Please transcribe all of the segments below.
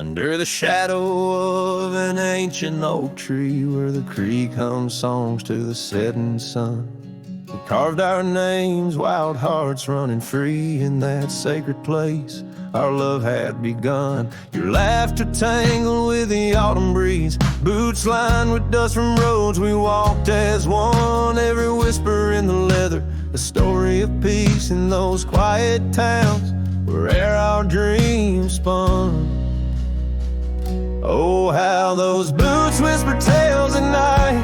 Under the shadow of an ancient oak tree, where the creek hums songs to the setting sun, we carved our names, wild hearts running free. In that sacred place our love had begun. Your laughter tangled with the autumn breeze, boots lined with dust from roads we walked as one. Every whisper in the leather, a story of peace in those quiet towns where our dreams spun. Oh, how those boots whisper tales at night,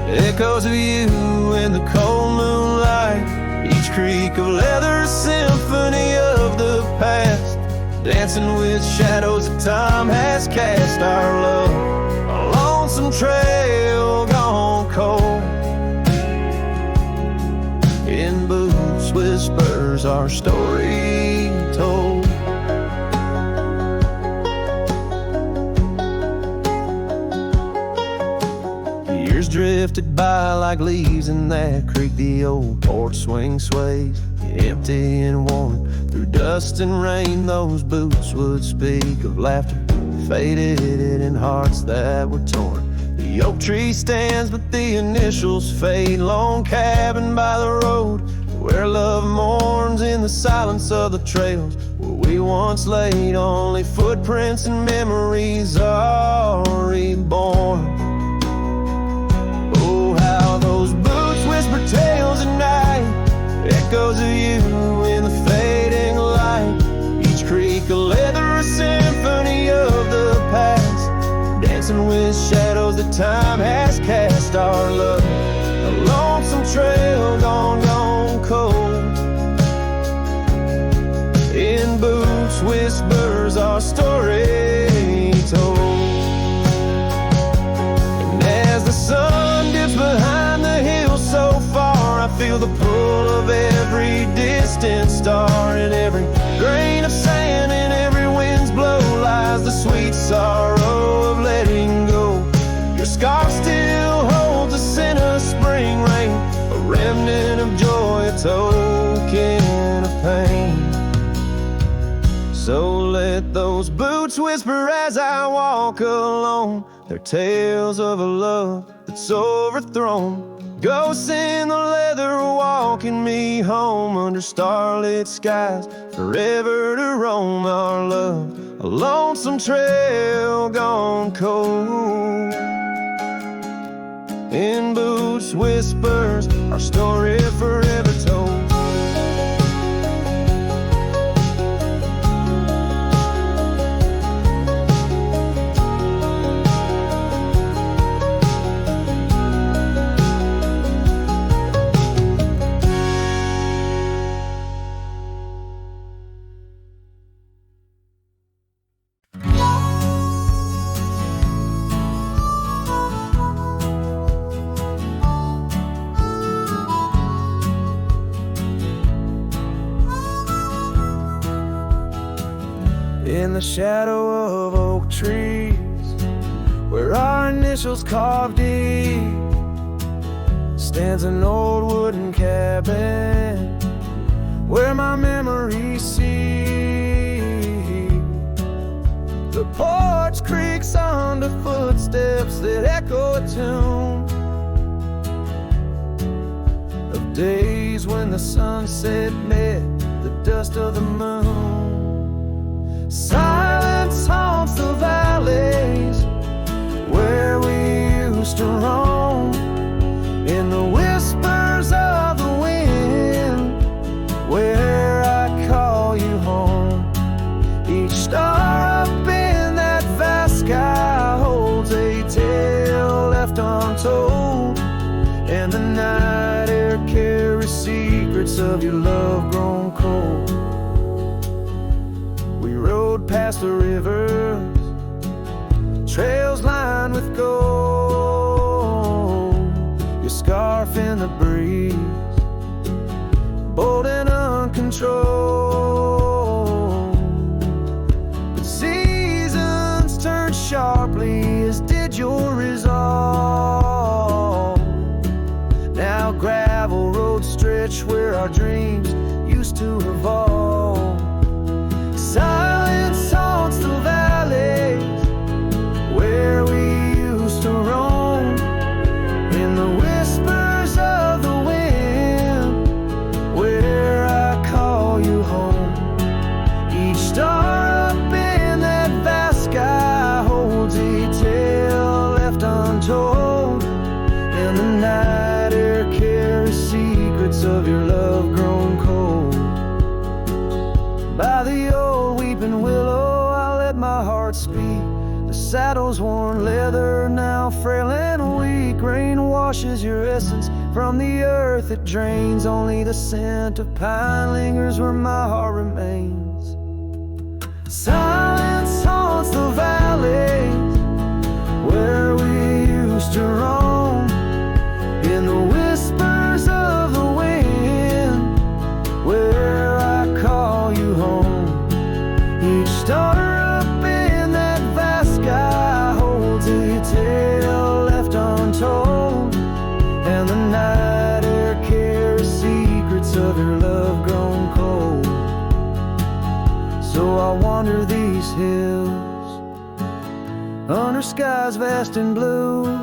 echoes of you in the cold moonlight. Each creak of leather, a symphony of the past, dancing with shadows that time has cast. Our love, a lonesome trail gone cold. In boots whispers our story told. Years drifted by like leaves in that creek. The old porch swing sways, empty and worn. Through dust and rain those boots would speak of laughter faded in hearts that were torn. The oak tree stands but the initials fade. Lone cabin by the road where love mourns. In the silence of the trails where we once laid, only footprints and memories are reborn. Those boots whisper tales at night, echoes of you in the fading light. Each creak a leather, a symphony of the past, dancing with shadows that time has cast. Our love, a lonesome trail gone cold. In boots whispers our story told. And as the sun dips behind the hills so far, I feel the pull of every distant star. In every grain of sand, in every wind's blow, lies the sweet sorrow of letting go. Your scarf still holds a scent of spring rain, a remnant of joy, a token of pain. So let those boots whisper as I walk alone, their tales of a love that's overthrown. Ghosts in the leather walking me home, under starlit skies forever to roam. Our love, a lonesome trail gone cold. In boots whispers our story forever told. In the shadow of oak trees, where our initials carved deep, stands an old wooden cabin where my memories see. The porch creaks under footsteps that echo a tune of days when the sunset met the dust of the moon. Silence haunts the valleys where we used to roam. In the whispers of the wind, where I call you home. Each star up in that vast sky holds a tale left untold, and the night air carries secrets of your love grown cold. Past the rivers, trails lined with gold. Your scarf in the breeze, bold and uncontrolled. But seasons turned sharply, as did your resolve. Now gravel roads stretch where our dreams used to evolve. Silence haunts the valley her love grown cold. By the old weeping willow I let my heart speak. The saddle's worn leather, now frail and weak. Rain washes your essence from the earth it drains. Only the scent of pine lingers where my heart remains. Silence haunts the valleys where we used to roam. In the whispers of the wind, where I call you home. Each star up in that vast sky holds a tale left untold, and the night air carries secrets of your love grown cold. So I wander these hills under skies vast and blue,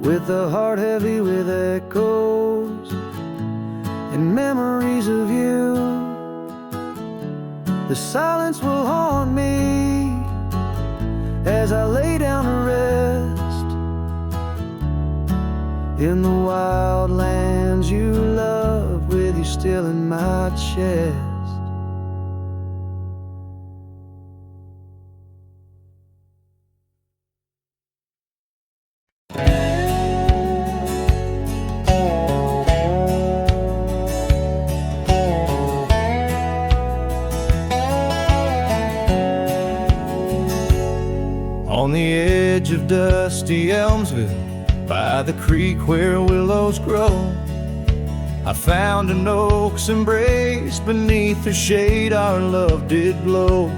with a heart heavy with echoes and memories of you. The silence will haunt me as I lay down to rest in the wild lands you love, with you still in my chest. On the edge of dusty Elmsville, by the creek where willows grow, I found an oak's embrace. Beneath the shade our love did glow.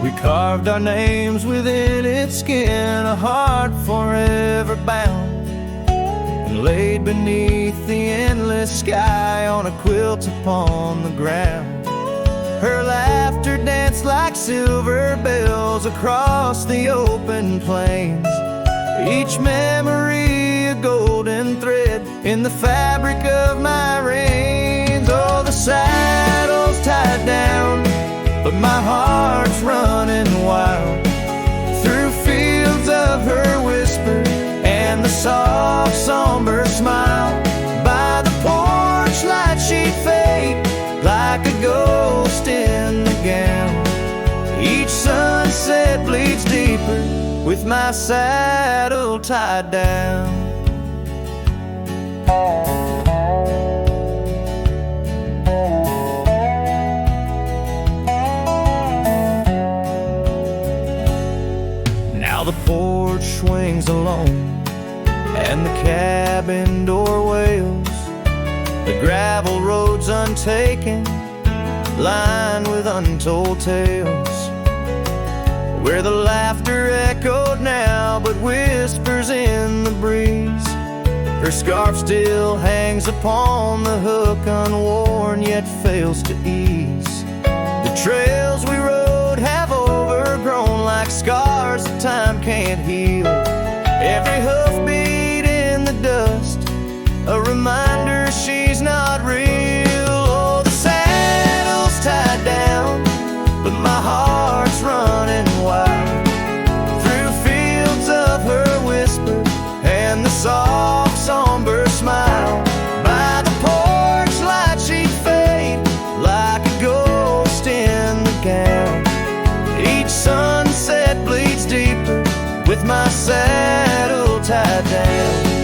We carved our names within its skin, a heart forever bound, and laid beneath the endless sky on a quilt upon the ground. Her laughter danced like silver bells across the open plains, each memory a golden thread in the fabric of my reins. Oh, the saddle's tied down, but my heart's running wild through fields of her whisper and the soft somber smile. By the porch light she'd fade like a ghost in the gown. Each sunset bleeds deeper with my saddle tied down. Now the porch swings alone and the cabin door wails. The gravel road's untaken, lined with untold tales, where the laughter echoed now but whispers in the breeze. Her scarf still hangs upon the hook, unworn yet fails to ease. The trails we rode have overgrown like scars that time can't heal. Every hoofbeat in the dust, a reminder she's not real. Oh, the saddle's tied down, but my heart's running wild through fields of her whisper and the soft somber smile. By the porch light she'd fade like a ghost in the gown. Each sunset bleeds deeper with my saddle tied down.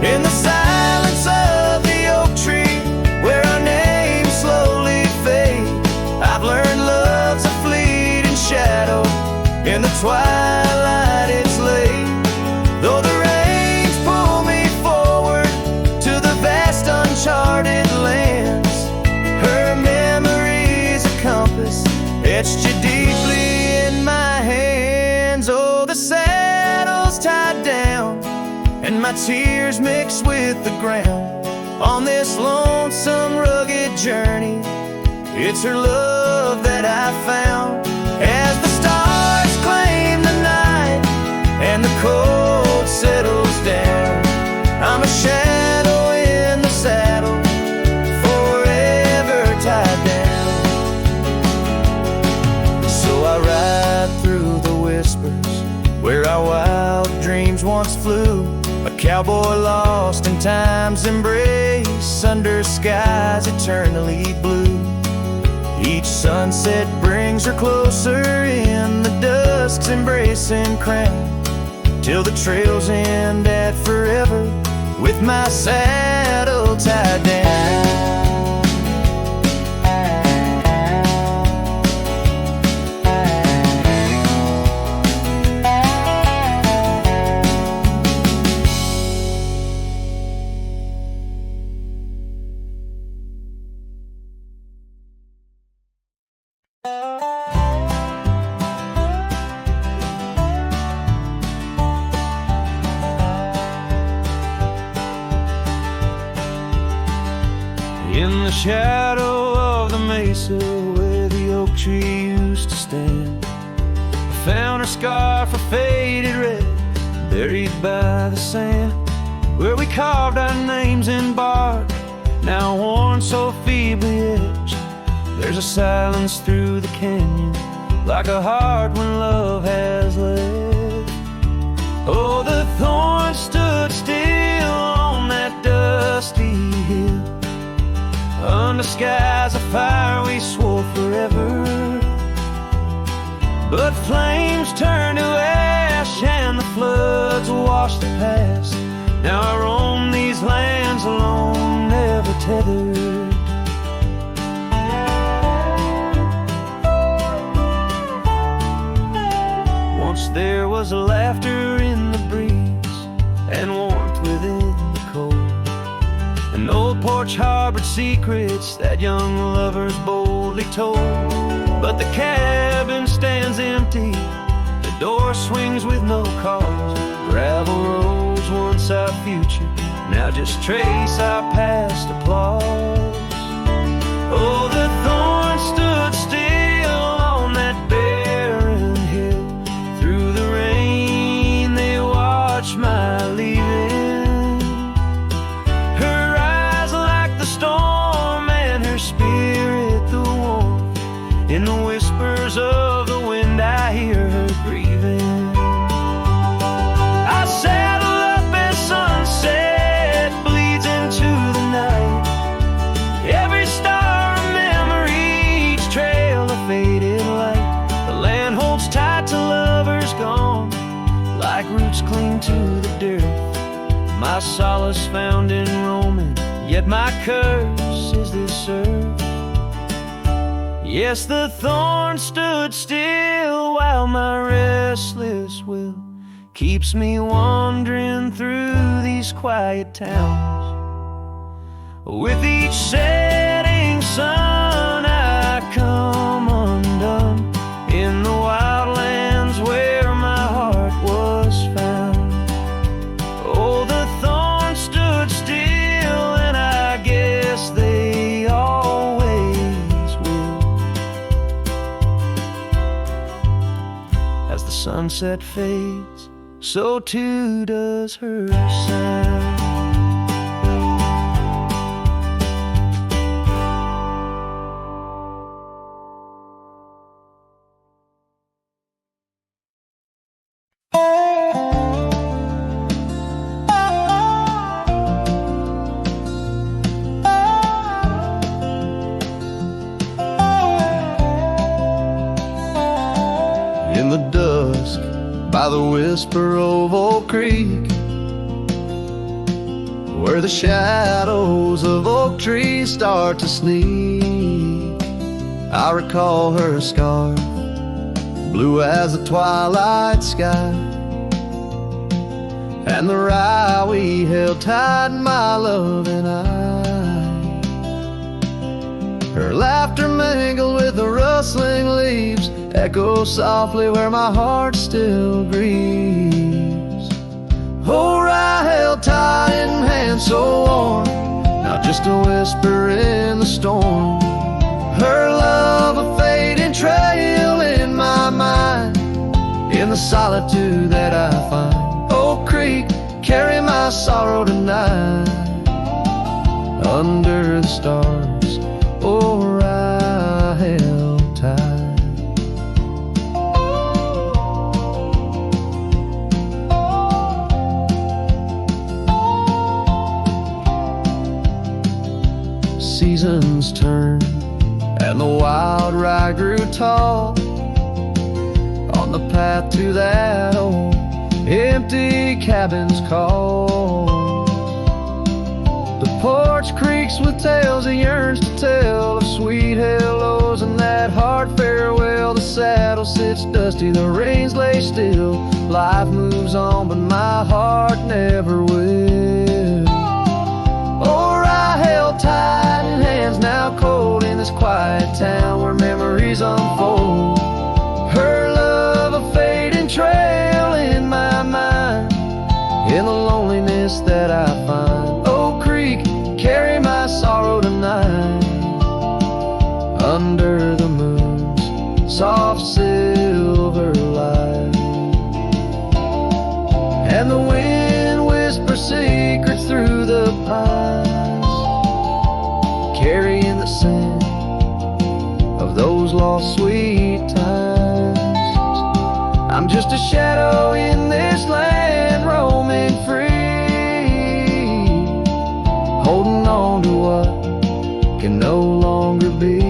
In the silence of the oak tree, where our names slowly fade, I've learned love's a fleeting shadow. In the twilight it's late, though the rains pull me forward to the vast uncharted lands. Her memory's a compass etched you deeply in my hands. Oh, the saddle's tied down and my tears mix with the ground on this lonesome, rugged journey. It's her love that I found. As the stars claim the night and the cold settles down, I'm a shadow in the saddle, forever tied down. So I ride through the whispers where our wild dreams once flew, a cowboy lost in time's embrace, under skies eternally blue. Each sunset brings her closer in the dusk's embracing crown, till the trails end at forever with my saddle tied down. In the shadow of the mesa where the oak tree used to stand, I found her scarf of faded red, buried by the sand, where we carved our names in bark, now worn so feebly etched. There's a silence through the canyon, like a heart when love has left. Oh, the thorns stood still on that dusty hill, under skies of fire we swore forever. But flames turned to ash and the floods washed the past. Now I roam these lands alone, never tethered. Once there was laughter in the breeze and warmth within the cold. An old porch harbored secrets that young lovers boldly told. But the cabin stands empty, the door swings with no cause. Gravel roads, once our future, now just trace our past applause. Oh, the thorns stood still on that barren hill. Through the rain they watched my leaving. Her eyes like the storm and her spirit the warmth. In the whispers of the wind I hear her grieving. I saddle up as sunset bleeds into the night. Every star a memory, each trail a faded light. The land holds tight to lovers gone, like roots cling to the dirt. My solace found in roaming, yet my curse is this earth. Yes, the thorn stood still while my restless will keeps me wandering through these quiet towns. With each setting sun I come undone in the wildlands where my heart was found. Oh, the thorns stood still, and I guess they always will. As the sunset fades, so too does her sound. In the dusk, by the whisper of Oak Creek, where the shadows of oak trees start to sneak, I recall her scarf, blue as the twilight sky, and the rye we held tight, my love and I. Her laughter mingled with the rustling leaves, echoes softly where my heart still grieves. Oh, rye held tight in hands so warm, not just a whisper in the storm. Her love a fading trail in my mind, in the solitude that I find. Oak Creek, carry my sorrow tonight, under the stars, oh, I held tight. seasons turned, and the wild rye grew tall on the path to that old empty cabin's call. The porch creaks with tales it yearns to tell, of sweet hellos and that hard farewell. The saddle sits dusty, the reins lay still. Life moves on, but my heart never will. Oh, I held tight in hands now cold in this quiet town where memories unfold. Her love a fading trail in my mind, in the loneliness that I find. Oak Creek, carry my sorrow tonight, under the moon's soft silver light. And the wind whispers secrets through the pines, carrying the scent of those lost sweet times. I'm just a shadow in this land, roaming free, holding on to what can no longer be.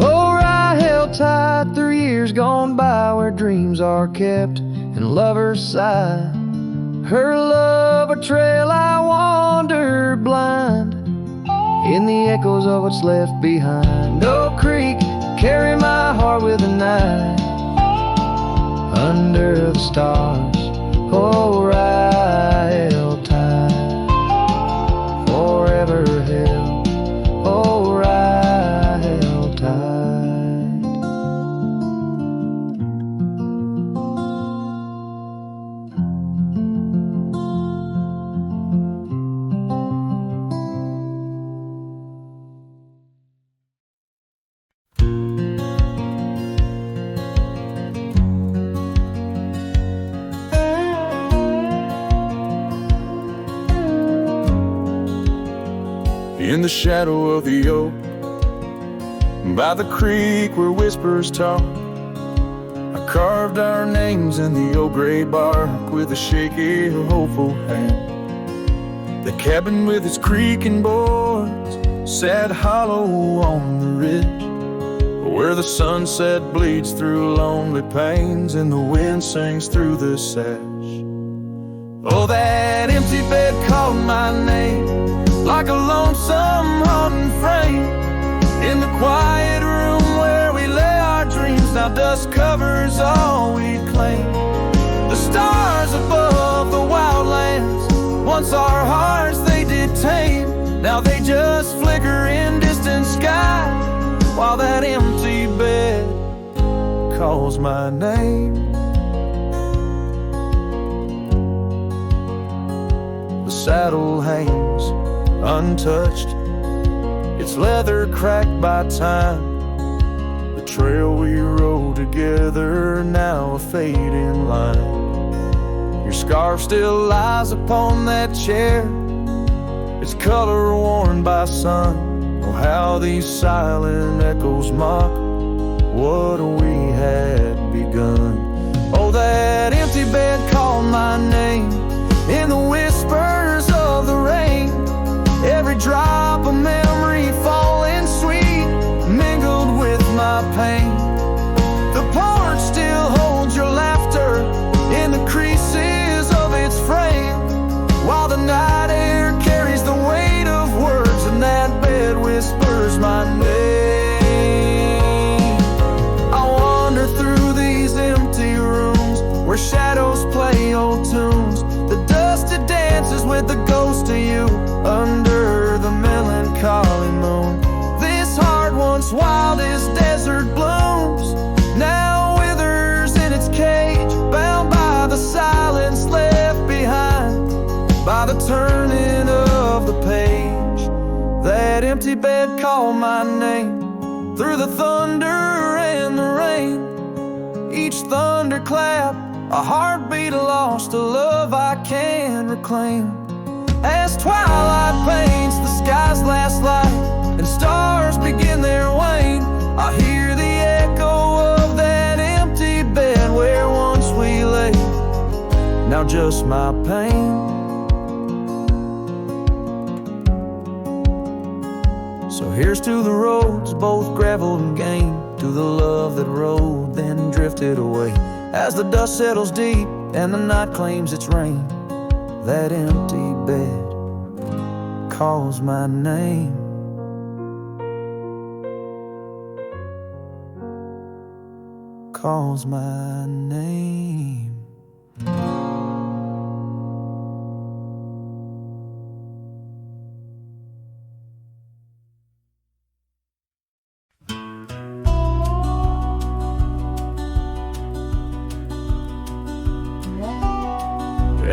Oh, I held tight through years gone by, where dreams are kept and lovers sigh. Her love a trail I wandered blind, in the echoes of what's left behind. Oak Creek, carry my heart with the night, under the stars. Oh, I held tight, forever held. Oh, I held tight. In the shadow of the oak, by the creek where whispers talk, I carved our names in the old gray bark with a shaky, hopeful hand. The cabin with its creaking boards sat hollow on the ridge, where the sunset bleeds through lonely panes and the wind sings through the sash. Oh, that empty bed called my name, like a lonesome haunting frame, in the quiet room where we lay our dreams. Now dust covers all we claim. The stars above the wildlands, once our hearts they did tame. Now they just flicker in distant sky, while that empty bed calls my name. The saddle hangs untouched, its leather cracked by time. The trail we rode together, now a fading line. Your scarf still lies upon that chair, its color worn by sun. Oh, how these silent echoes mock what we had begun. Oh, that empty bed called my name, in the whispers of the rain. Every drop of memory falling sweet, mingled with my pain. The porch still holds your laughter in the creases of its frame, while the night air carries the weight of words, and that bed whispers my name. I wander through these empty rooms where shadows play old tunes. The dusted dances with the ghost of you under the melancholy moon. This heart once wild as desert blooms, now withers in its cage, bound by the silence left behind, by the turning of the page. That empty bed called my name, through the thunder and the rain. Each thunderclap, a heartbeat lost, a love I can reclaim. As twilight paints the sky's last light, and stars begin their wane, I hear the echo of that empty bed where once we lay. Now just my pain So here's to the roads, both gravel and game, to the love that rode, then drifted away. As the dust settles deep and the night claims its reign, that empty bed calls my name. Calls my name.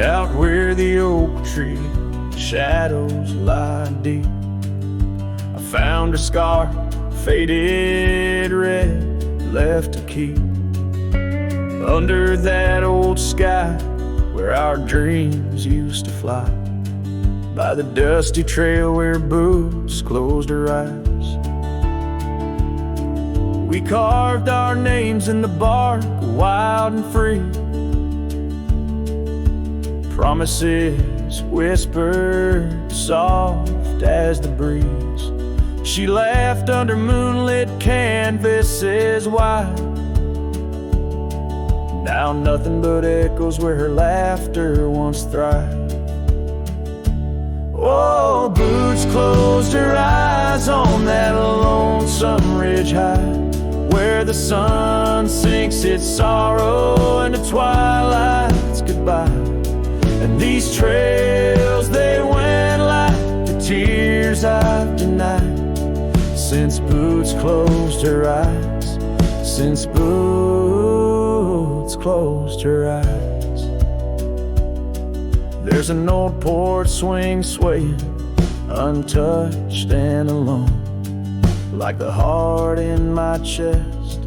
Out where the oak tree shadows lie deep, I found a scar, faded red, left to keep. Under that old sky where our dreams used to fly, by the dusty trail where boots closed her eyes. We carved our names in the bark, wild and free. Promises whispered soft as the breeze. She laughed under moonlit canvases wide. Now nothing but echoes where her laughter once thrived. Oh, boots closed her eyes on that lonesome ridge high, where the sun sinks its sorrow into twilight's goodbye. And these trails, they went like the tears I've denied, since boots closed her eyes, since boots closed her eyes. There's an old porch swing swaying, untouched and alone, like the heart in my chest.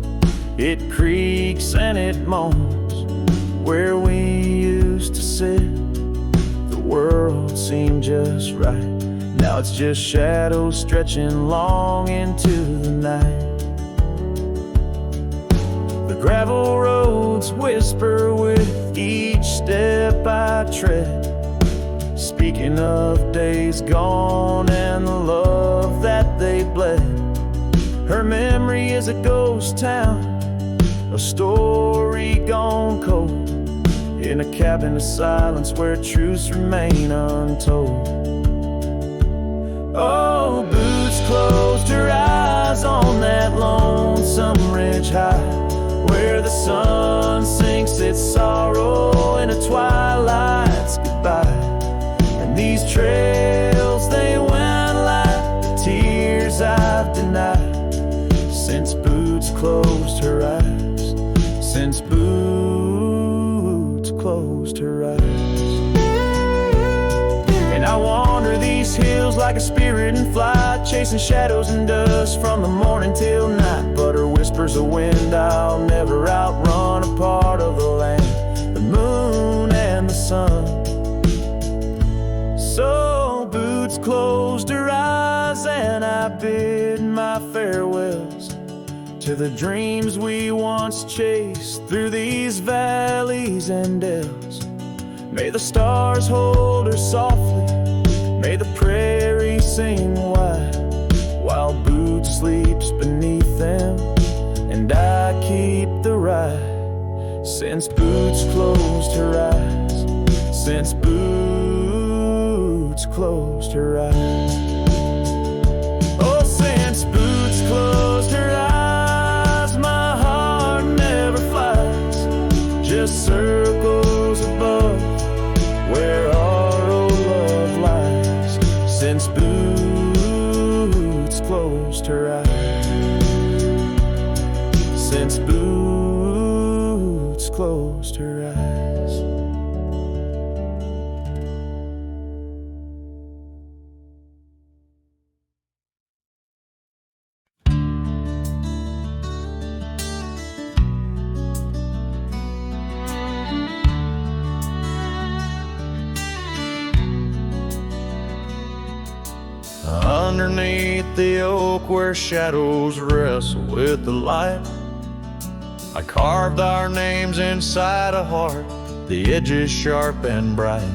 It creaks and it moans where we used to sit. The world seemed just right. Now it's just shadows stretching long into the night. The gravel roads whisper with each step I tread, speaking of days gone and the love that they bled. Her memory is a ghost town, a story gone cold, in a cabin of silence where truths remain untold. Oh, boots closed her eyes on that lonesome ridge high, where the sun sinks its sorrow into twilight's goodbye. And these trails, they went like the tears I've denied, since boots closed her eyes, since boots closed her eyes. And I wander these hills like a spirit in flight, chasing shadows and dust from the morning till night. But her whispers of wind I'll never outrun, a part of the land, the moon and the sun. So boots closed her eyes and I bid my farewells to the dreams we once chased through these valleys and dells. May the stars hold her softly, may the prairie sing wide, while boots sleeps beneath them and I keep the ride. Since boots closed her eyes, since boots closed her eyes. Oh, since boots closed her eyes, my heart never flies, just circles above where our old love lies. Since boots closed her eyes, since boots closed her eyes. Underneath the oak where shadows wrestle with the light, I carved our names inside a heart, the edges sharp and bright.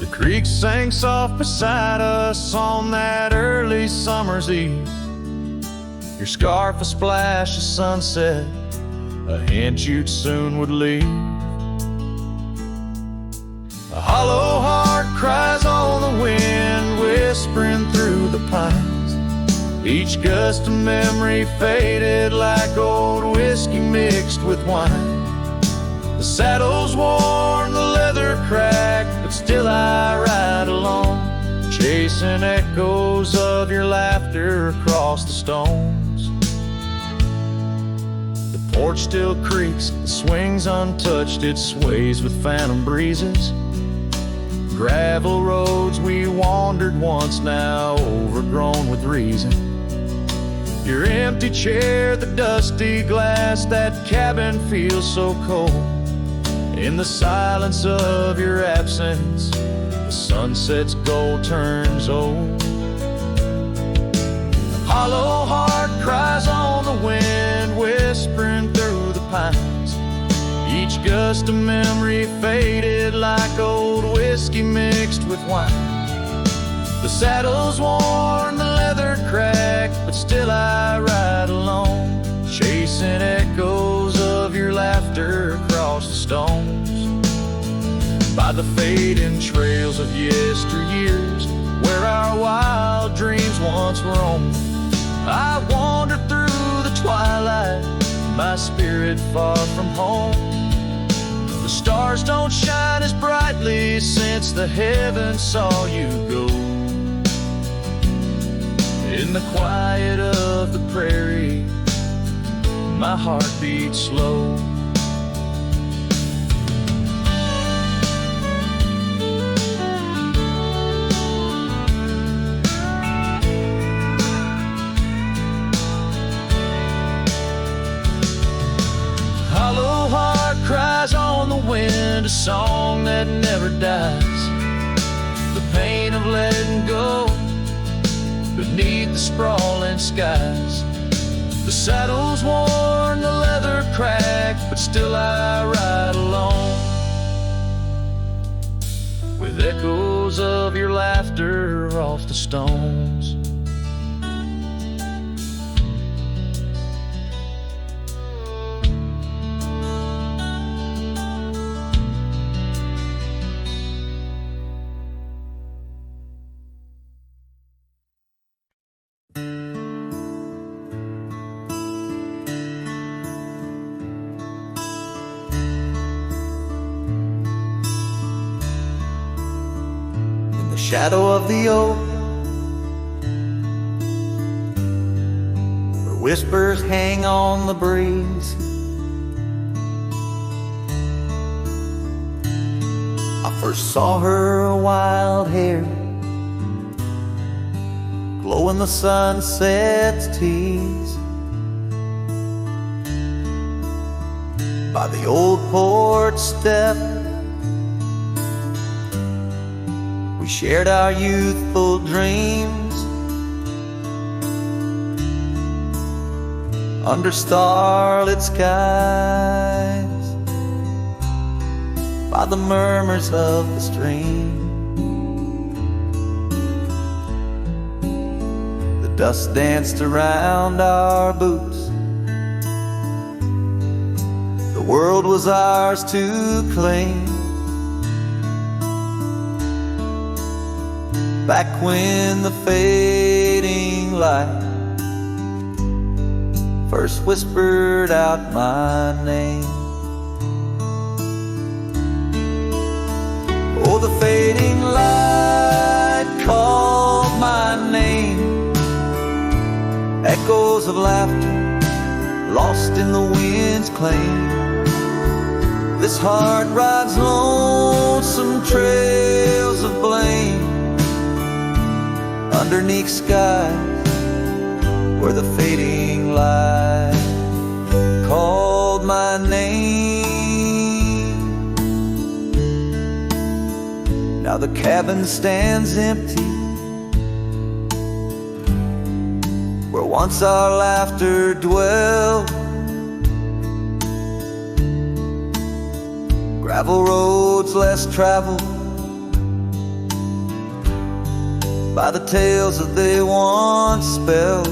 The creek sang soft beside us on that early summer's eve. Your scarf a splash of sunset, a hint you'd soon would leave. A hollow heart cries on the wind, whispering through the pines. Each gust of memory faded like old whiskey mixed with wine. The saddle's worn, the leather cracked, but still I ride along, chasing echoes of your laughter across the stones. The porch still creaks, it swings untouched, it sways with phantom breezes. Gravel roads we wandered once, now overgrown with reason. Your empty chair, the dusty glass, that cabin feels so cold. In the silence of your absence, the sunset's gold turns old. A hollow heart cries on the wind, whispering through the pines. Each gust of memory faded like old whiskey mixed with wine. The saddle's worn, the leather cracked, but still I ride alone, chasing echoes of your laughter across the stones. By the fading trails of yesteryears, where our wild dreams once roamed, I wander through the twilight, my spirit far from home. The stars don't shine as brightly since the heavens saw you go. In the quiet of the prairie, my heart beats slow. Hollow heart cries on the wind, a song that never dies. The pain of letting go beneath the sprawling skies. The saddle's worn, the leather cracked, but still I ride along, with echoes of your laughter off the stones. Shadow of the oak, where whispers hang on the breeze, I first saw her wild hair glow in the sunset's tease. By the old porch step, we shared our youthful dreams under starlit skies, by the murmurs of the stream. The dust danced around our boots. The world was ours to claim. Back when the fading light first whispered out my name. Oh, the fading light called my name. Echoes of laughter lost in the wind's claim. This heart rides lonesome trails of blame underneath skies where the fading light called my name. Now the cabin stands empty, where once our laughter dwelled. Gravel roads less traveled, by the tales that they once spelled.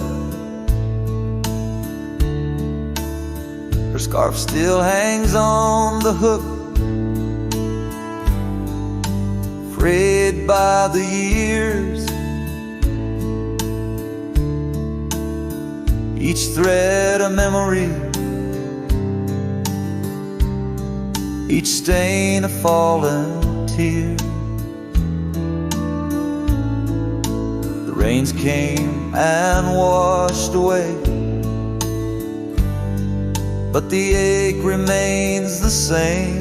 Her scarf still hangs on the hook, frayed by the years. Each thread a memory, each stain a fallen tear. The rains came and washed away, but the ache remains the same.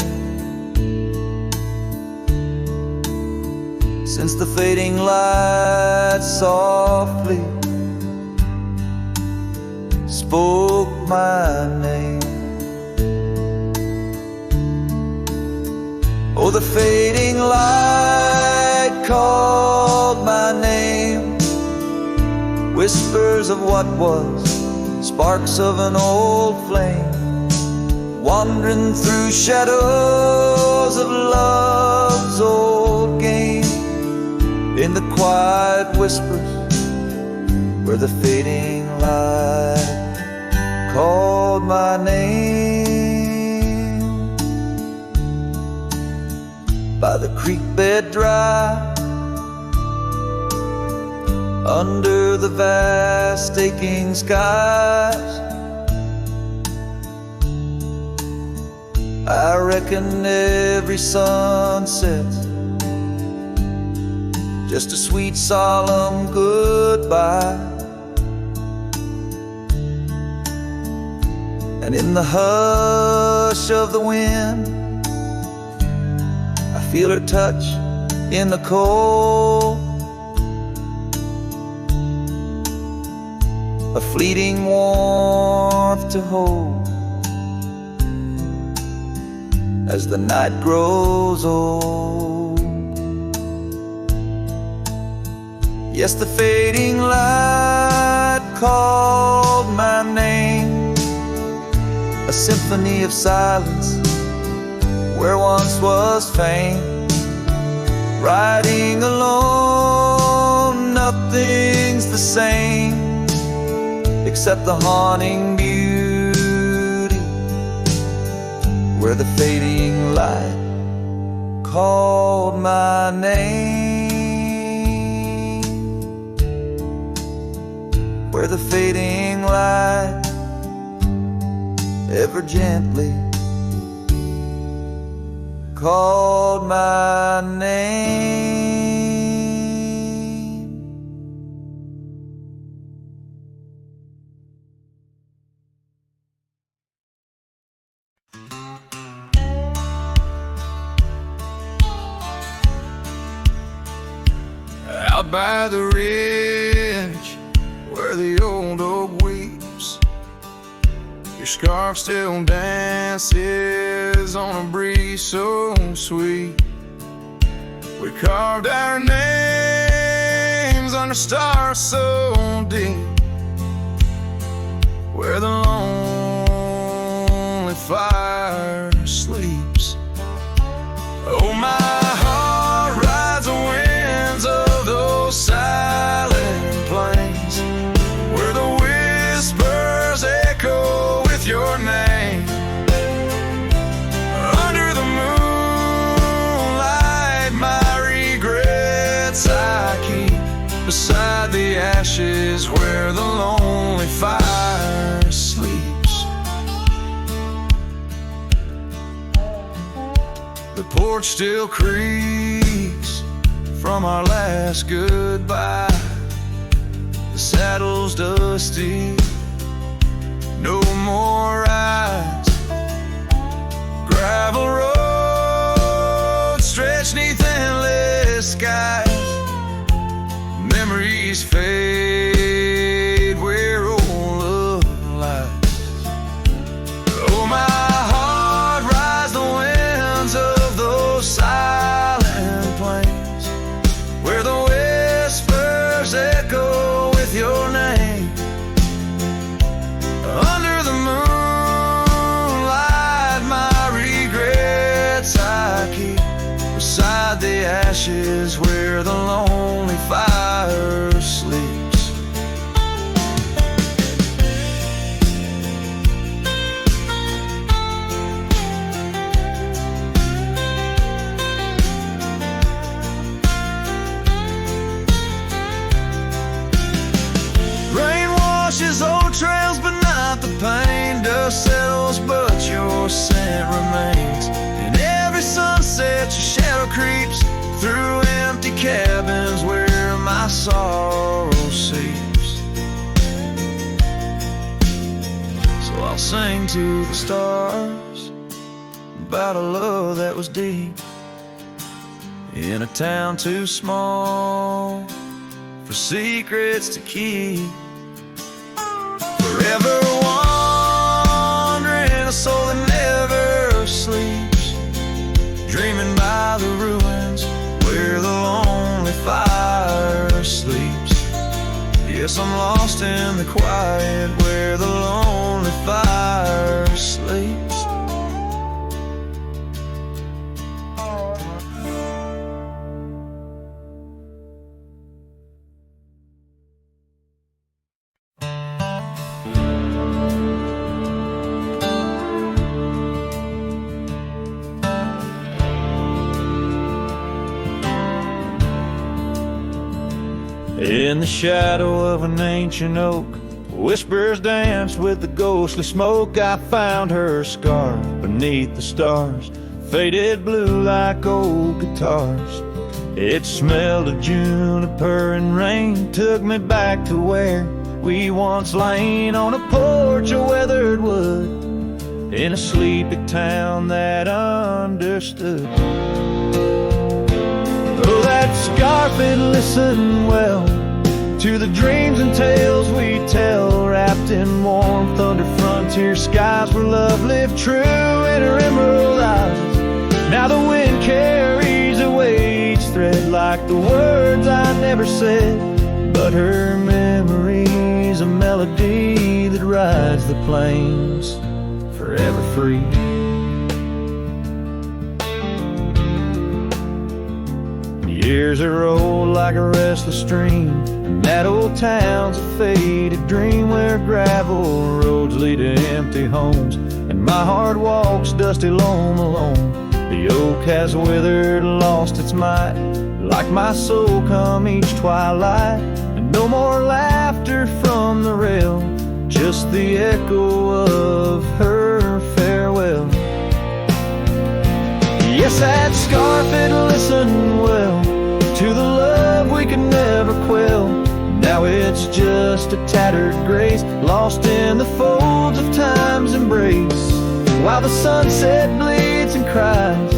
Since the fading light softly spoke my name. Oh, the fading light called my name. Whispers of what was, sparks of an old flame, wandering through shadows of love's old game. In the quiet whispers where the fading light called my name. By the creek bed dry, under the vast aching skies, I reckon every sunset's just a sweet solemn goodbye. And in the hush of the wind, I feel her touch in the cold, a fleeting warmth to hold as the night grows old. Yes, the fading light called my name, a symphony of silence where once was fame. Riding alone, nothing's the same except the haunting beauty where the fading light called my name, where the fading light ever gently called my name. Out by the ridge where the old oak weeps, your scarf still dances on a breeze so sweet. We carved our names under stars so deep, where the lonely fire sleeps. Oh, my heart rides the winds of those silent plains, where the whispers echo with your name. Under the moonlight, my regrets I keep beside the ashes where the lonely fire sleeps. The porch still creaks from our last goodbye. The saddle's dusty, no more rides. Gravel roads stretch neath endless skies. Memories fade where old love lies. Oh, my heart rides the winds of those silent plains, where the whispers echo with your name. Under the moonlight, my regrets I keep beside beside the ashes where the lonely fire sleeps. Rain washes old trails, but not the pain. Dust settles, but your scent remains. In every sunset, your shadow creeps through empty cabins where my sorrow seeps. So I'll sing to the stars about a love that was deep in a town too small for secrets to keep. Forever wandering, a soul that never sleeps, dreaming by the ruins where the lonely fire sleeps. Yes, I'm lost in the quiet where the lonely fire sleeps. In the shadow of an ancient oak, whispers dance with the ghostly smoke. I found her scarf beneath the stars, faded blue like old guitars. It smelled of juniper and rain, took me back to where we once lain on a porch of weathered wood in a sleepy town that understood. Oh, that scarf, it listened well to the dreams and tales we tell, wrapped in warmth under frontier skies where love lived true in her emerald eyes. Now the wind carries away each thread like the words I never said, but her memory's a melody that rides the plains forever free. Years are rolled like a restless stream, and that old town's a faded dream where gravel roads lead to empty homes, and my heart walks dusty lone alone. The oak has withered, lost its might, like my soul come each twilight. And no more laughter from the rail, just the echo of her farewell. Yes, that scarf, it listened well to the love we could never quell. Now it's just a tattered grace, lost in the folds of time's embrace, while the sunset bleeds and cries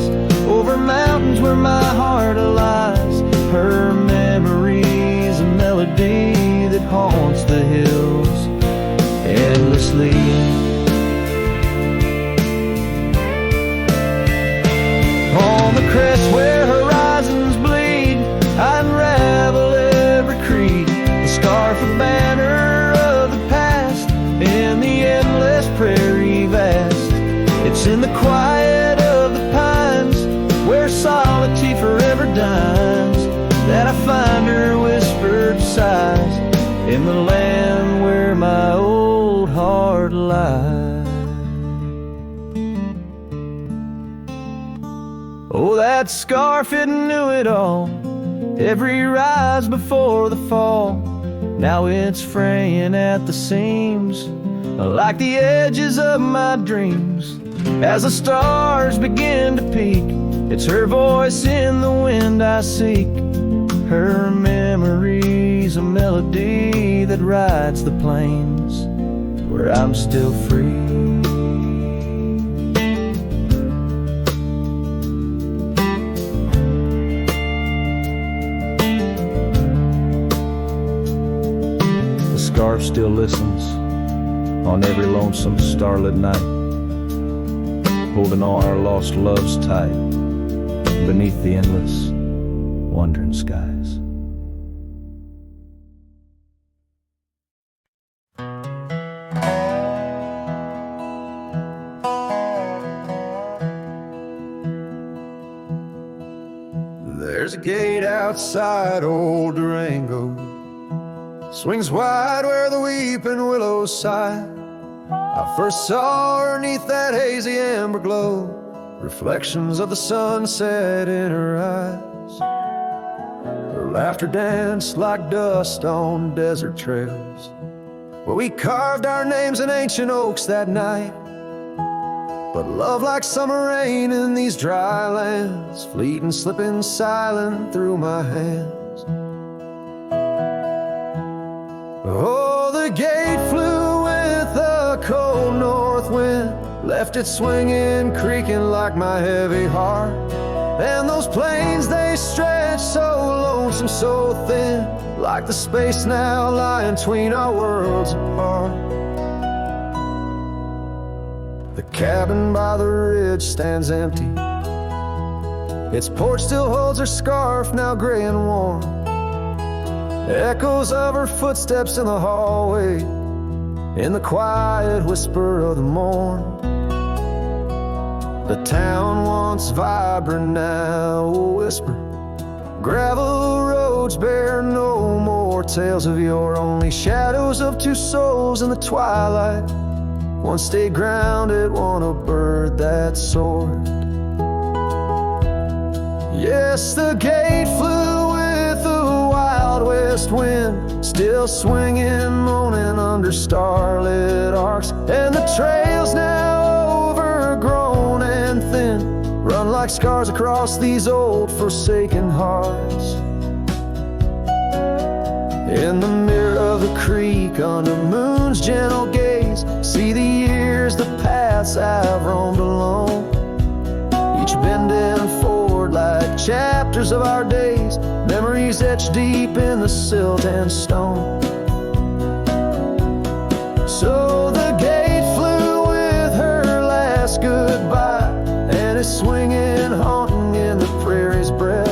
over mountains where my heart lies. Her memory's a melody that haunts the hills endlessly. On the crest where horizons bleed, I unravel every creed, the scarf, a banner of the past in the endless prairie vast. It's in the quiet of the pines where solitude forever dines that I find her whispered sighs in the land where my old heart lies. Oh, that scarf, it knew it all, every rise before the fall. Now it's fraying at the seams, like the edges of my dreams. As the stars begin to peak, it's her voice in the wind I seek. Her memory's a melody that rides the plains where I'm still free. Scarf still listens on every lonesome starlit night, holding all our lost loves tight beneath the endless wandering skies. There's a gate outside old Durango, swings wide where the weeping willows sigh. I first saw her neath that hazy amber glow, reflections of the sunset in her eyes. Her laughter danced like dust on desert trails, where we carved our names in ancient oaks that night. But love like summer rain in these dry lands, fleeting, slipping silent through my hands. Oh, the gate flew with a cold north wind, left it swinging, creaking like my heavy heart. And those plains, they stretch so lonesome, so thin, like the space now lying between our worlds apart. The cabin by the ridge stands empty, its porch still holds her scarf, now gray and warm. Echoes of her footsteps in the hallway, in the quiet whisper of the morn. The town once vibrant, now a whisper. Gravel roads bear no more tales of yore, only shadows of two souls in the twilight. One stayed grounded, one a bird that soared. Yes, the gate flew with a wild west wind, still swinging, moaning under starlit arcs. And the trails now overgrown and thin, run like scars across these old forsaken hearts. In the mirror of the creek, under moon's gentle gaze, see the years, the paths I've roamed alone, each bending forward like chapters of our days, memories etched deep in the silt and stone. So the gate flew with her last goodbye, and it's swinging, haunting in the prairie's breath,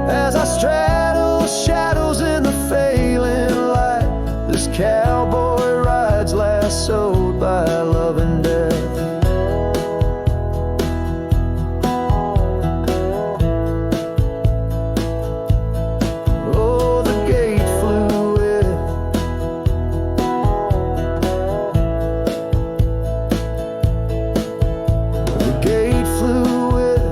as I straddle shadows in the failing light. This cowboy rides lassoed by love and death. Oh, the gate flew with, the gate flew with.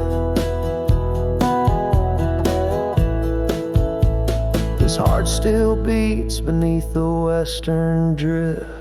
This heart still beats beneath the western drift.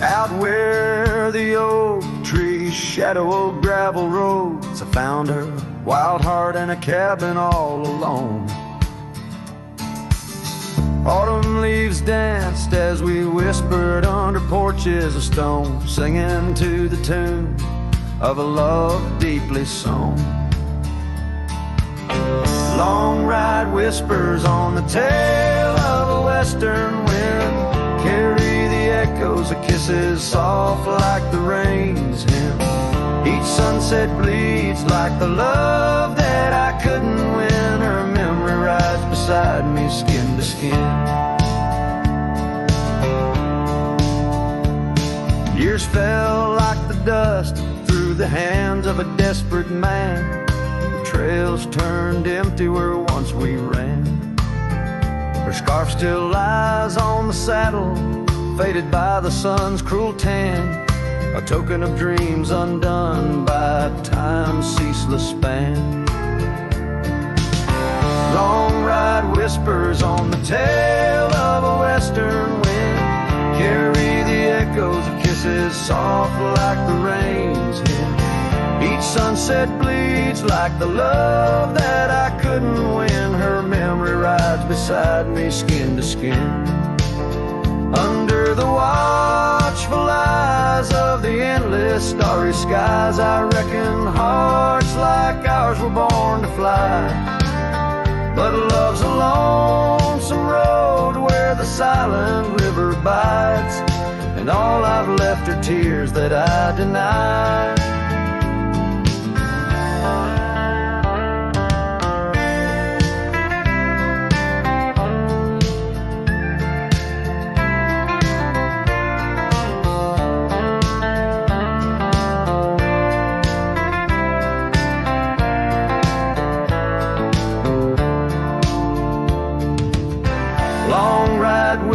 Out where the oak trees shadow old gravel roads, I found her, wild heart in a cabin all alone. Autumn leaves danced as we whispered under porches of stone, singing to the tune of a love deeply sown. Long ride whispers on the tail of a western wind, carry the echoes of kisses soft like the rain's hymn. Each sunset bleeds like the love that I couldn't win. Her memory rides beside me, skin to skin. Years fell like the dust through the hands of a desperate man. The trails turned empty where once we ran. Her scarf still lies on the saddle, faded by the sun's cruel tan, a token of dreams undone by time's ceaseless span. Long ride whispers on the tail of a western wind, carry the echoes of kisses soft like the rain's hymn. Each sunset bleeds like the love that I couldn't win. Her memory rides beside me, skin to skin. Under the watchful eyes of the endless starry skies, I reckon hearts like ours were born to fly. But love's a lonesome road where the silent river bites, and all I've left are tears that I deny.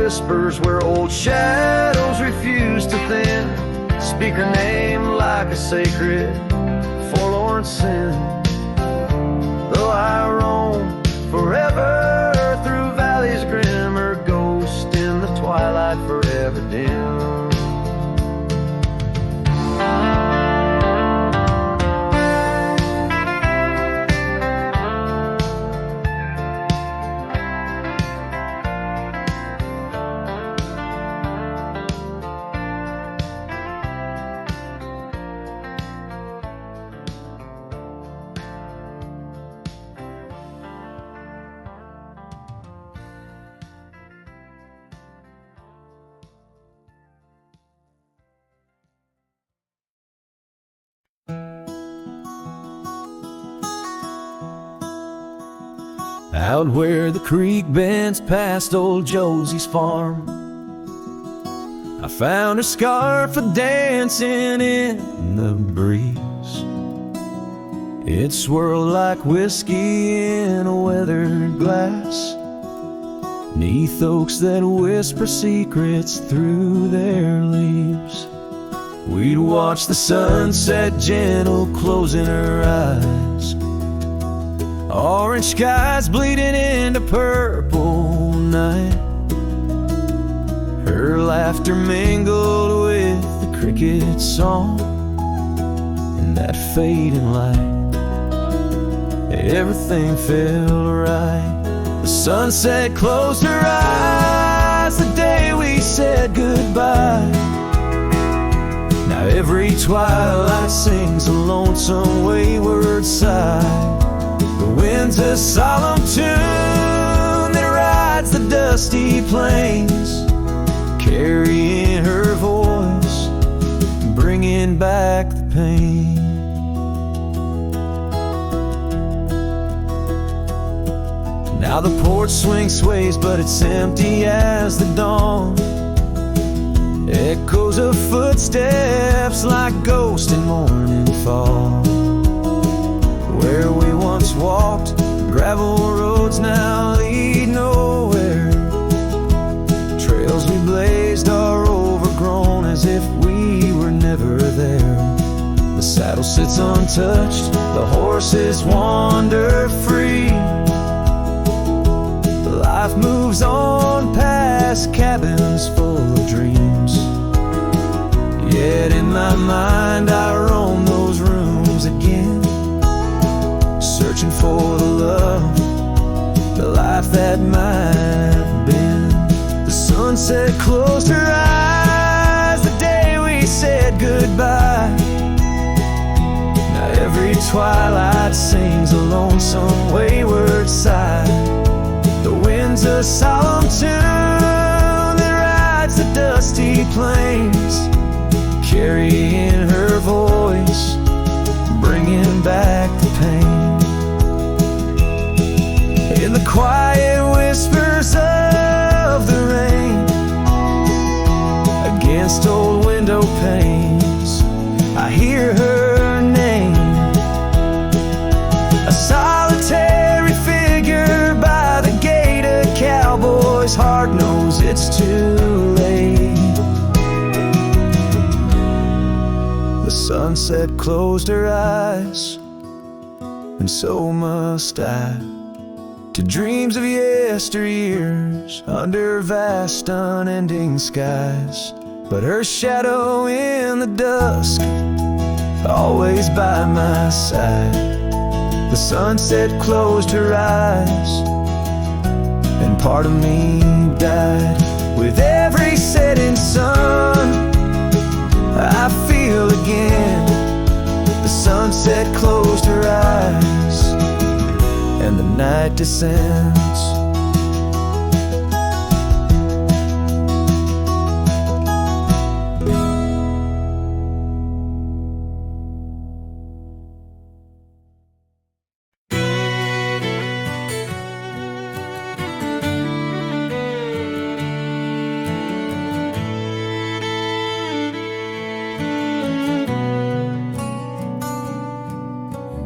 whispers where old shadows refuse to thin. Speak her name like a sacred, forlorn sin. Though I roam forever through valleys grim, or ghost in the twilight forever dim. Out where the creek bends past old Josie's farm, I found her scarf a-dancing in the breeze. It swirled like whiskey in a weathered glass, 'neath oaks that whisper secrets through their leaves. We'd watch the sunset gentle closing her eyes, orange skies bleeding into purple night. Her laughter mingled with the cricket song and that fading light. Everything felt right. The sunset closed her eyes the day we said goodbye. Now every twilight sings a lonesome wayward sigh. The wind's a solemn tune that rides the dusty plains, carrying her voice, bringing back the pain. Now the porch swing sways, but it's empty as the dawn. Echoes of footsteps like ghosts in morning fall. Where we once walked, gravel roads now lead nowhere. Trails we blazed are overgrown as if we were never there. The saddle sits untouched, the horses wander free. Life moves on past cabins full of dreams. Yet in my mind I roam those rooms again, searching for the love, the life that might have been. The sunset closed her eyes the day we said goodbye. Now every twilight sings a lonesome wayward sigh. The wind's a solemn tune that rides the dusty plains, carrying her voice, bringing back the pain. In the quiet whispers of the rain, against old window panes, I hear her name. A solitary figure by the gate, a cowboy's heart knows it's too late. The sunset closed her eyes, and so must I, to dreams of yesteryears under vast unending skies. But her shadow in the dusk, always by my side. The sunset closed her eyes, and part of me died. With every setting sun, I feel again. The sunset closed her eyes, and the night descends.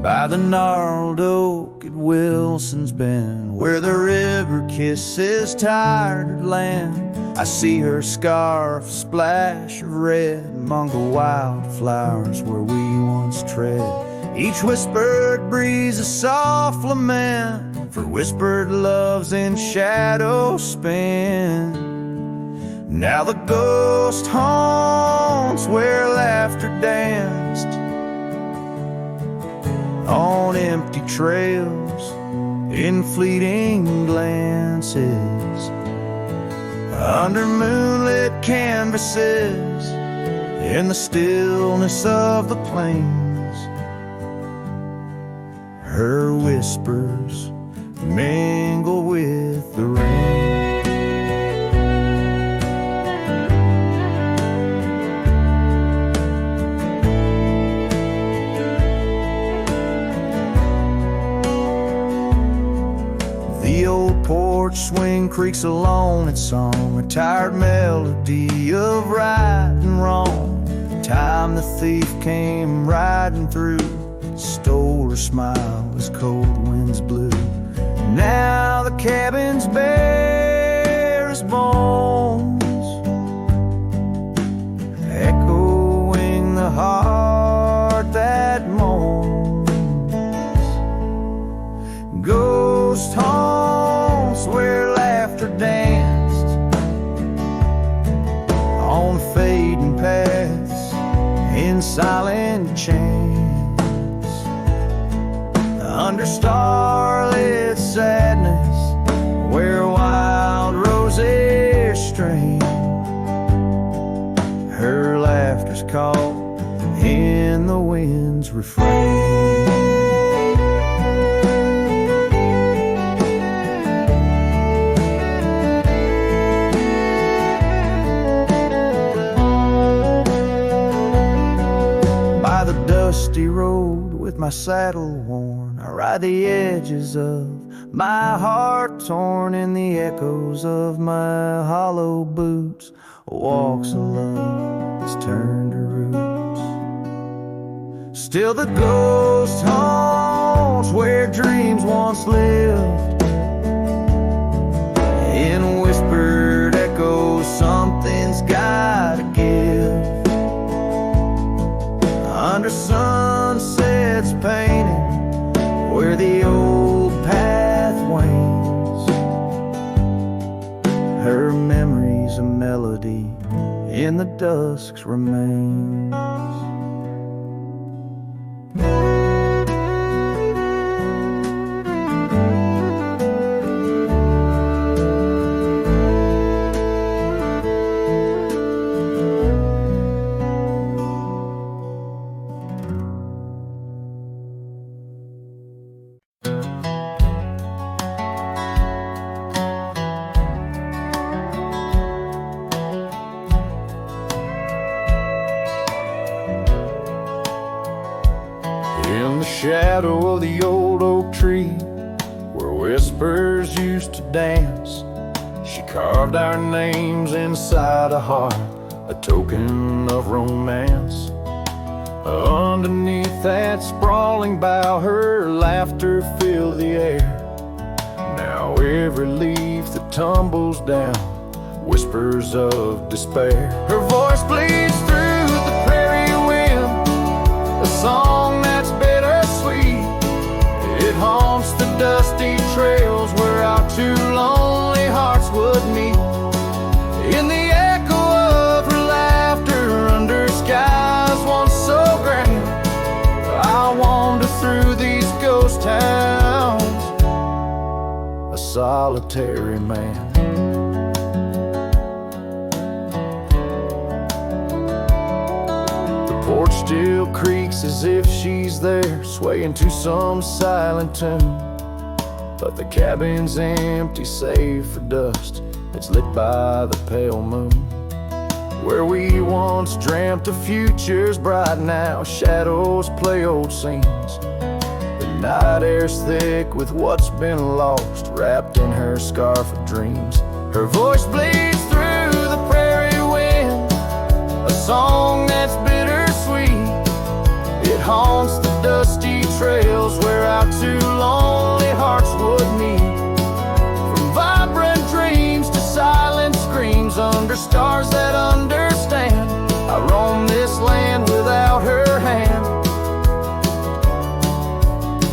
By the gnarled oak at Wilson's Bend, where the river kisses tired land, I see her scarf splash of red among the wildflowers where we once tread. Each whispered breeze a soft lament for whispered loves in shadow spin. Now the ghost haunts where laughter danced on empty trails in fleeting glances, under moonlit canvases, in the stillness of the plains. Her whispers mingle with the rain. The old porch swing creaks along its song, a tired melody of right and wrong. Time the thief came riding through, stole her smile as cold winds blew. Now the cabin's bare as bones, echoing the heart that moans. Ghost haunts where laughter danced on the fading paths in silent chance, under starlit sadness where wild roses strain. Her laughter's caught in the wind's refrain. Dusty road with my saddle worn, I ride the edges of my heart torn in the echoes of my hollow boots. Walks of love that's turned to roots. Still the ghost haunts where dreams once lived, in whispered echoes something's gotta give. Under sunsets painted where the old path wanes. Her memory's a melody in the dusk's remains. In the shadow of the old oak tree where whispers used to dance, she carved our names inside a heart, a token of romance. Underneath that sprawling bough, her laughter filled the air. Now every leaf that tumbles down whispers of despair. Her voice bleeds through the prairie wind, a song that's bittersweet. It haunts the dusty trails where our two lonely hearts would meet. In the echo of her laughter under skies once so grand, I wander through these ghost towns, a solitary man. The porch still creaks as if she's there, swaying to some silent tune. But the cabin's empty save for dust that's lit by the pale moon. Where we once dreamt of futures bright, now shadows play old scenes. The night air's thick with what's been lost, wrapped in her scarf of dreams. Her voice bleeds through the prairie wind, a song that's bittersweet. It haunts the dusty trails where our two lonely hearts would meet. From vibrant dreams to silent screams stars that understand. I roam this land without her hand,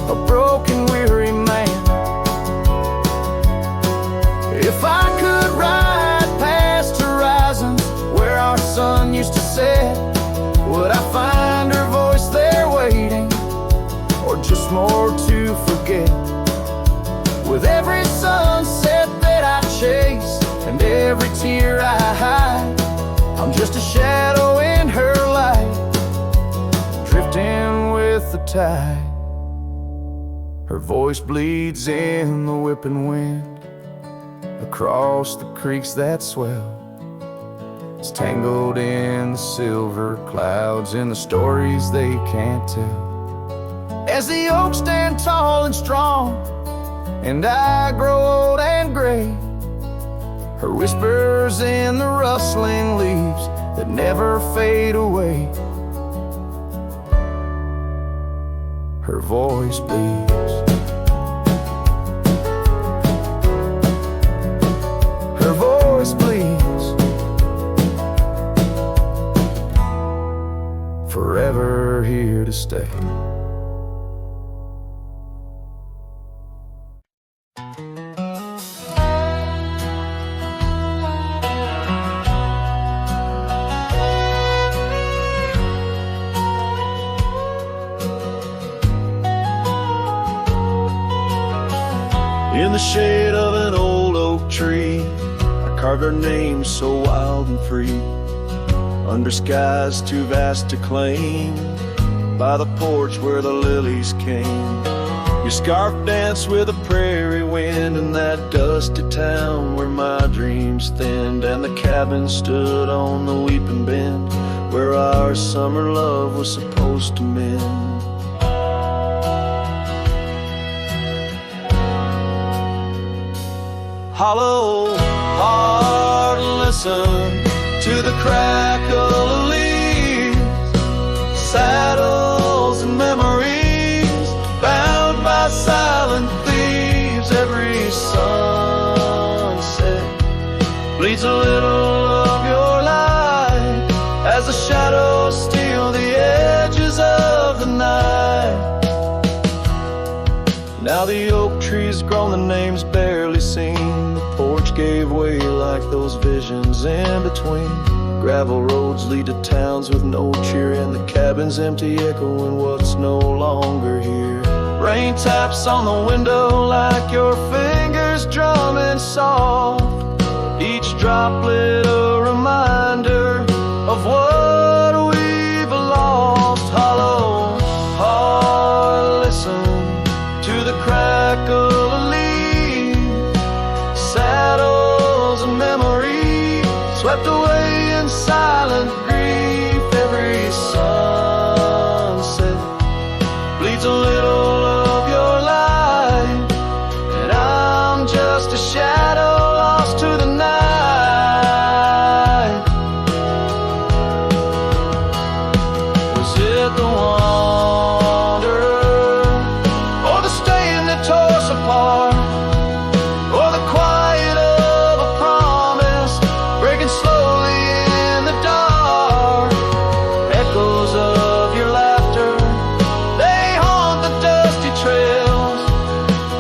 a broken, weary man. If I could ride past horizons where our sun used to set, would I find her voice there waiting, or just more to forget? With every sunset that I chase and every tear I hide, I'm just a shadow in her light, drifting with the tide. Her voice bleeds in the whipping wind across the creeks that swell. It's tangled in the silver clouds and the stories they can't tell. As the oaks stand tall and strong and I grow old and gray, her whispers in the rustling leaves that never fade away. Her voice bleeds. Her voice bleeds. Forever here to stay. In the shade of an old oak tree, I carved our names so wild and free, under skies too vast to claim, by the porch where the lilies came. Your scarf danced with the prairie wind in that dusty town where my dreams thinned, and the cabin stood on the weeping bend where our summer love was supposed to mend. Hollow heart, listen to the crackle of leaves, saddles and memories bound by silent thieves. Every sunset bleeds a little of your light as the shadows steal the edges of the night. Now the oak tree's grown, the name's barely seen. The porch gave way like those visions in between. Gravel roads lead to towns with no cheer, and the cabin's empty, echoing what's no longer here. Rain taps on the window like your fingers drumming soft, each droplet a reminder of what we've lost. Hollow heart, listen to the crackle of leaves, saddles and memories swept away in silent grief. Every sunset bleeds a little of your light, and I'm just a shadow lost to the night. Was it the wanderer, or the stain that tore us apart, or the quiet of a promise breaking slowly in the dark? Echoes of your laughter, they haunt the dusty trails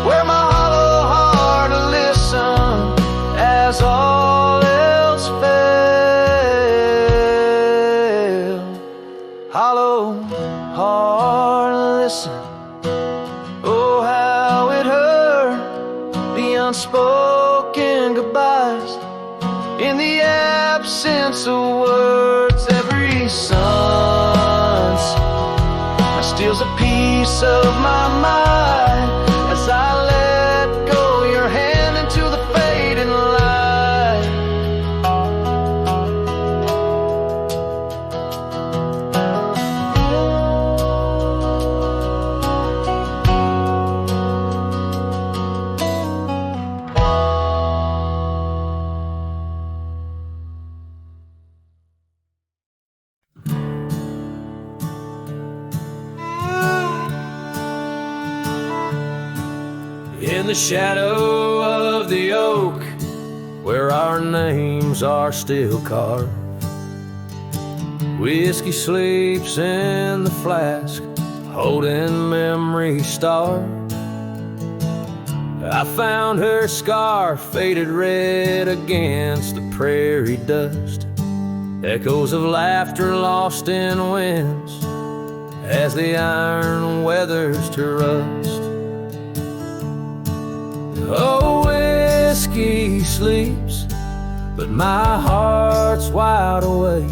where my hollow heart listened as all else failed. Hollow heart, listen. Oh, how it hurt, the unspoken goodbyes in the absence of words. Every sunset steals a piece of my mind as I let go your hand into the fading light. In the shadow of the oak where our names are still carved. Whiskey sleeps in the flask, holding memory starved. I found her scarf faded red against the prairie dust, echoes of laughter lost in winds as the iron weathers to rust. Oh, whiskey sleeps, but my heart's wide awake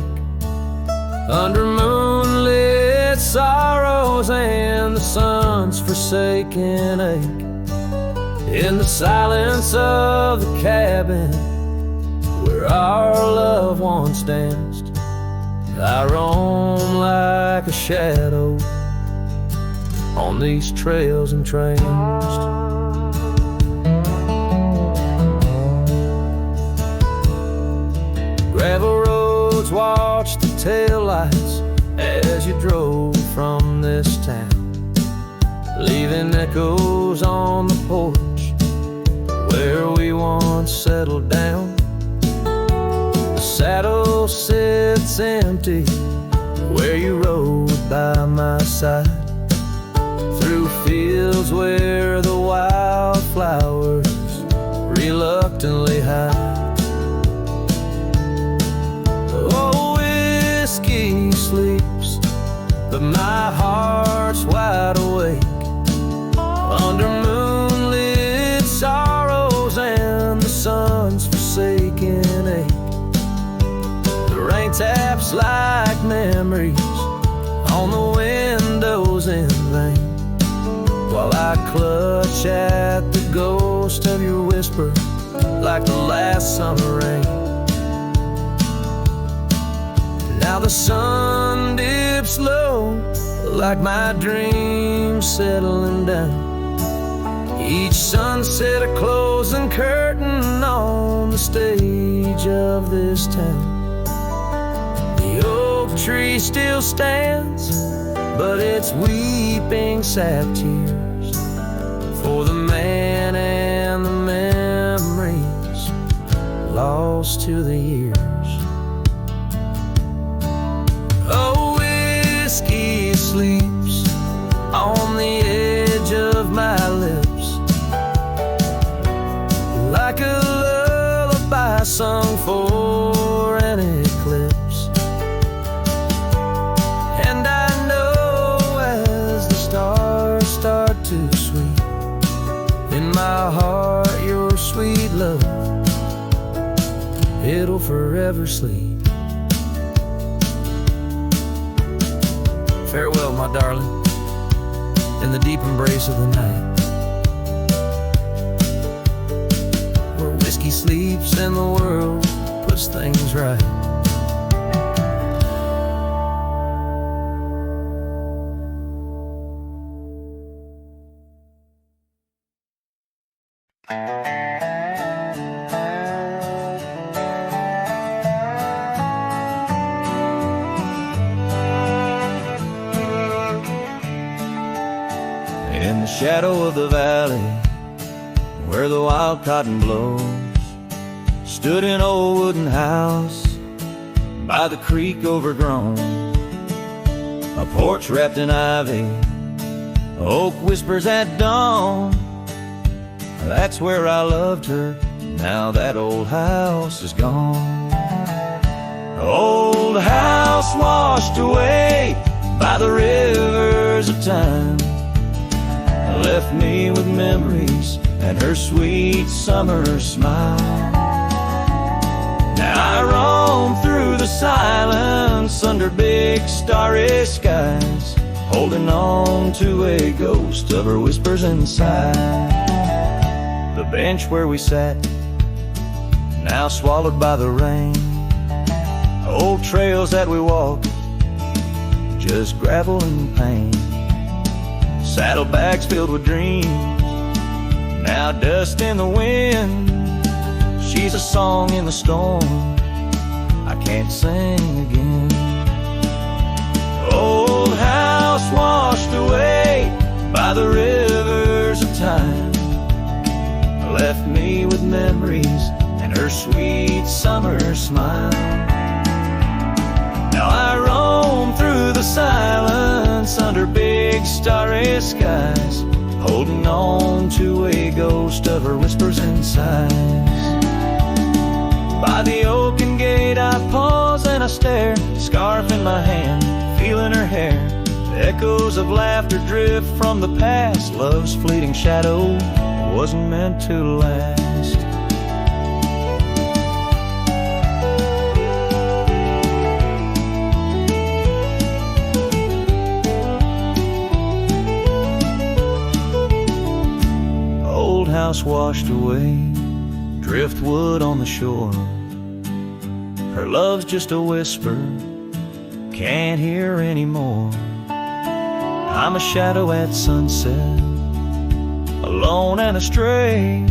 under moonlit sorrows and the sun's forsaken ache. In the silence of the cabin where our loved ones danced, I roam like a shadow on these trails entranced. Gravel roads watch the taillights as you drove from this town, leaving echoes on the porch where we once settled down. The saddle sits empty where you rode by my side, through fields where the wildflowers reluctantly hide. Oh, whiskey sleeps, but my heart's wide awake under moonlit sorrows and the sun's forsaken ache. The rain taps like memories on the windows in vain, while I clutch at the ghost of your whisper like the last summer rain. Now the sun dips low like my dreams settling down, each sunset a closing curtain on the stage of this town. The oak tree still stands, but it's weeping sad tears for the man and the memories lost to the years. Oh, whiskey sleeps on the edge of my lips like a lullaby sung for an eclipse. And I know as the stars start to sweep in my heart your sweet love, it'll forever sleep. Farewell, my darling, in the deep embrace of the night, where whiskey sleeps and the world puts things right. In the shadow of the valley where the wild cotton blows, stood an old wooden house by the creek overgrown, a porch wrapped in ivy, oak whispers at dawn. That's where I loved her, now that old house is gone. Old house washed away by the rivers of time, left me with memories and her sweet summer smile. Now I roam through the silence under big starry skies, holding on to a ghost of her whispers inside. The bench where we sat, now swallowed by the rain, old trails that we walked, just gravel and pain. Saddlebags filled with dreams, now dust in the wind. She's a song in the storm I can't sing again. Old house washed away by the rivers of time, left me with memories and and her sweet summer smile. Now I roam through the silence under big starry skies, holding on to a ghost of her whispers and sighs. By the oaken gate I pause and I stare, scarf in my hand, feeling her hair. Echoes of laughter drift from the past. Love's fleeting shadow wasn't meant to last. Old house washed away, driftwood on the shore. Her love's just a whisper, can't hear anymore. I'm a shadow at sunset, alone and astray,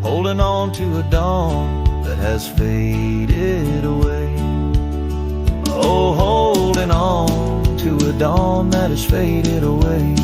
holding on to a dawn that has faded away. Oh, holding on to a dawn that has faded away.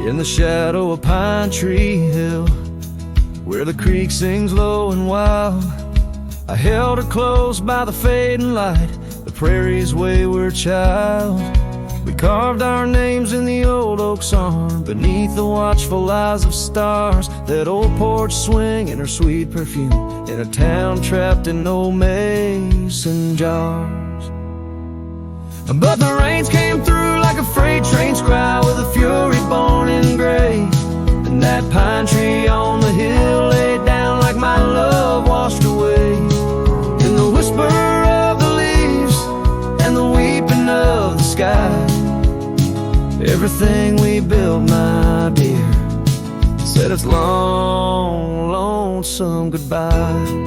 In the shadow of Pine Tree Hill, where the creek sings low and wild, I held her close by the fading light, the prairie's wayward child. We carved our names in the old oak's arm, beneath the watchful eyes of stars. That old porch swing and her sweet perfume, in a town trapped in old mason jars. But the rains came through like a freight train's cry, with a fury born in gray. And that pine tree on the hill laid down like my love washed away. In the whisper of the leaves and the weeping of the sky, everything we built, my dear, said its long, lonesome goodbye.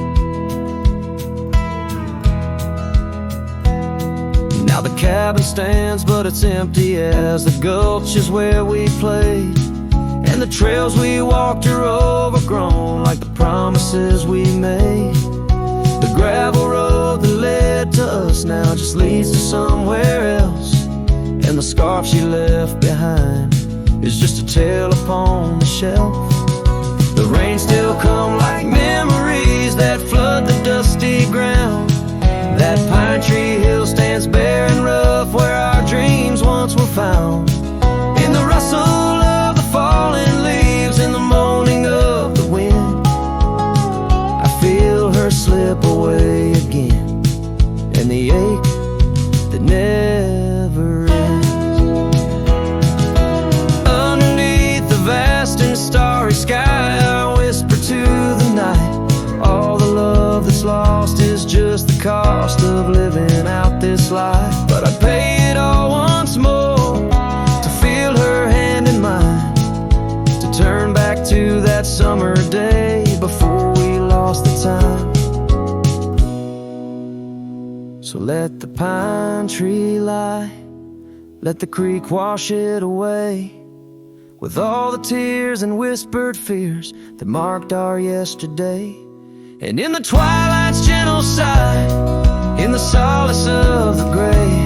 Now the cabin stands, but it's empty as the gulch is where we played. And the trails we walked are overgrown like the promises we made. The gravel road that led to us now just leads to somewhere else. And the scarf she left behind is just a tale upon the shelf. The rain still come like memories that flood the dusty ground. That pine tree hill stands bare and rough, where our dreams once were found. In the rustle of the falling leaves, in the moaning of the wind, I feel her slip away again, and the ache that never ends. Underneath the vast and starry sky, I whisper to the night, all the love that's lost is just the cost of living out this life. But I'd pay it all once more to feel her hand in mine, to turn back to that summer day before we lost the time. So let the pine tree lie, let the creek wash it away, with all the tears and whispered fears that marked our yesterday. And in the twilight's gentle sigh, in the solace of the gray,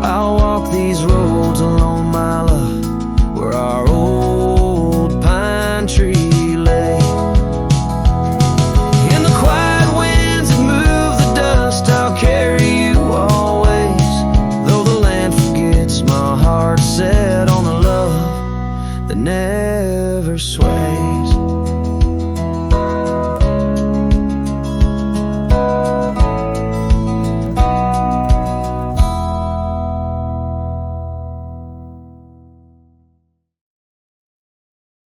I'll walk these roads alone, my love, where our old pine tree lay. In the quiet winds that move the dust, I'll carry you always, though the land forgets, my heart set on the love that never sways.